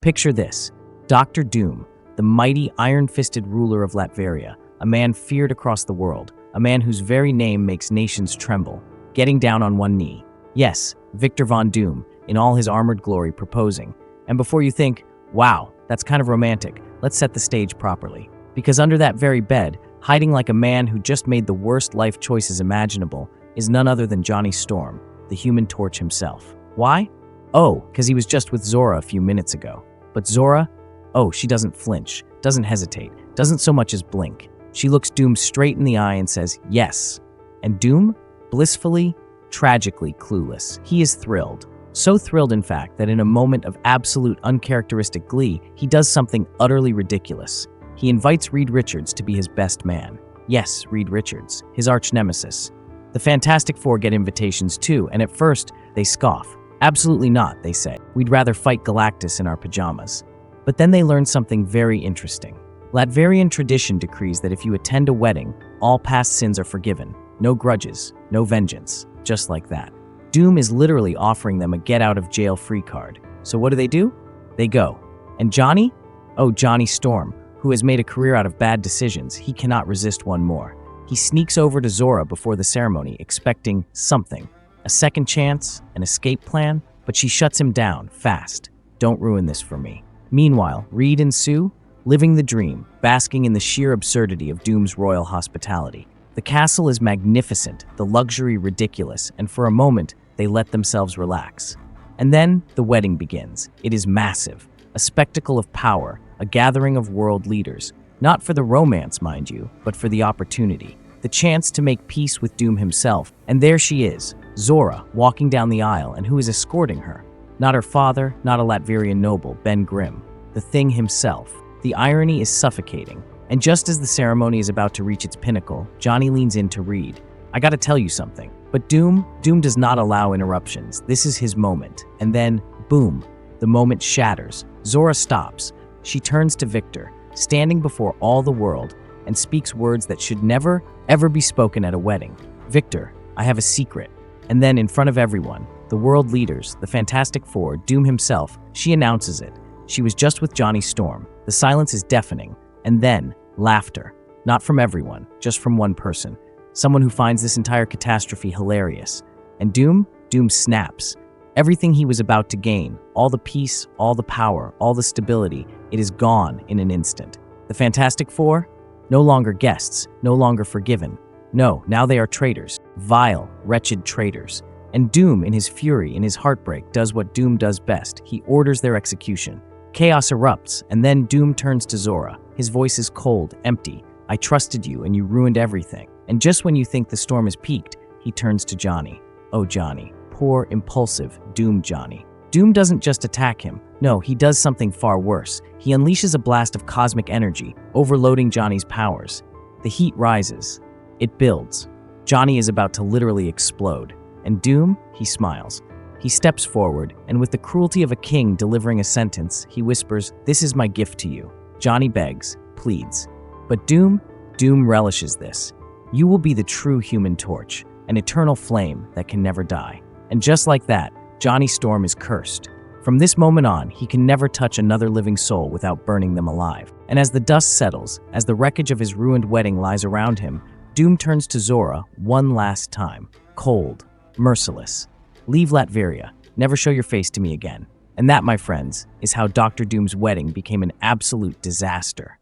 Picture this: Dr. Doom, the mighty iron-fisted ruler of Latveria, a man feared across the world, a man whose very name makes nations tremble, getting down on one knee. Yes, Victor Von Doom, in all his armored glory, proposing. And before you think, wow, that's kind of romantic, let's set the stage properly. Because under that very bed, hiding like a man who just made the worst life choices imaginable, is none other than Johnny Storm, the Human Torch himself. Why? Oh, because he was just with Zora a few minutes ago. But Zora? Oh, she doesn't flinch, doesn't hesitate, doesn't so much as blink. She looks Doom straight in the eye and says, yes. And Doom? Blissfully, tragically clueless. He is thrilled. So thrilled, in fact, that in a moment of absolute uncharacteristic glee, he does something utterly ridiculous. He invites Reed Richards to be his best man. Yes, Reed Richards, his arch-nemesis. The Fantastic Four get invitations too, and at first, they scoff. Absolutely not, they say. We'd rather fight Galactus in our pajamas. But then they learn something very interesting. Latverian tradition decrees that if you attend a wedding, all past sins are forgiven. No grudges, no vengeance, just like that. Doom is literally offering them a get-out-of-jail-free card. So what do? They go. And Johnny? Oh, Johnny Storm, who has made a career out of bad decisions, he cannot resist one more. He sneaks over to Zora before the ceremony, expecting something. A second chance, an escape plan, but she shuts him down, fast. Don't ruin this for me. Meanwhile, Reed and Sue, living the dream, basking in the sheer absurdity of Doom's royal hospitality. The castle is magnificent, the luxury ridiculous, and for a moment, they let themselves relax. And then, the wedding begins. It is massive, a spectacle of power, a gathering of world leaders. Not for the romance, mind you, but for the opportunity. The chance to make peace with Doom himself. And there she is, Zora, walking down the aisle, and who is escorting her? Not her father, not a Latverian noble, Ben Grimm. The Thing himself. The irony is suffocating. And just as the ceremony is about to reach its pinnacle, Johnny leans in to Reed. I gotta tell you something. But Doom does not allow interruptions. This is his moment. And then, boom, the moment shatters. Zora stops. She turns to Victor, standing before all the world, and speaks words that should never, ever be spoken at a wedding. Victor, I have a secret. And then in front of everyone, the world leaders, the Fantastic Four, Doom himself, she announces it. She was just with Johnny Storm. The silence is deafening. And then, laughter. Not from everyone, just from one person. Someone who finds this entire catastrophe hilarious. And Doom snaps. Everything he was about to gain, all the peace, all the power, all the stability, it is gone in an instant. The Fantastic Four? No longer guests, no longer forgiven. No, now they are traitors. Vile, wretched traitors. And Doom, in his fury, in his heartbreak, does what Doom does best. He orders their execution. Chaos erupts, and then Doom turns to Zora. His voice is cold, empty. I trusted you, and you ruined everything. And just when you think the storm is peaked, he turns to Johnny. Oh, Johnny. Poor, impulsive, doomed Johnny. Doom doesn't just attack him. No, he does something far worse. He unleashes a blast of cosmic energy, overloading Johnny's powers. The heat rises. It builds. Johnny is about to literally explode. And Doom, he smiles. He steps forward, and with the cruelty of a king delivering a sentence, he whispers, "This is my gift to you." Johnny begs, pleads. But Doom relishes this. You will be the true Human Torch, an eternal flame that can never die. And just like that, Johnny Storm is cursed. From this moment on, he can never touch another living soul without burning them alive. And as the dust settles, as the wreckage of his ruined wedding lies around him, Doom turns to Zora one last time. Cold, merciless. Leave Latveria. Never show your face to me again. And that, my friends, is how Dr. Doom's wedding became an absolute disaster.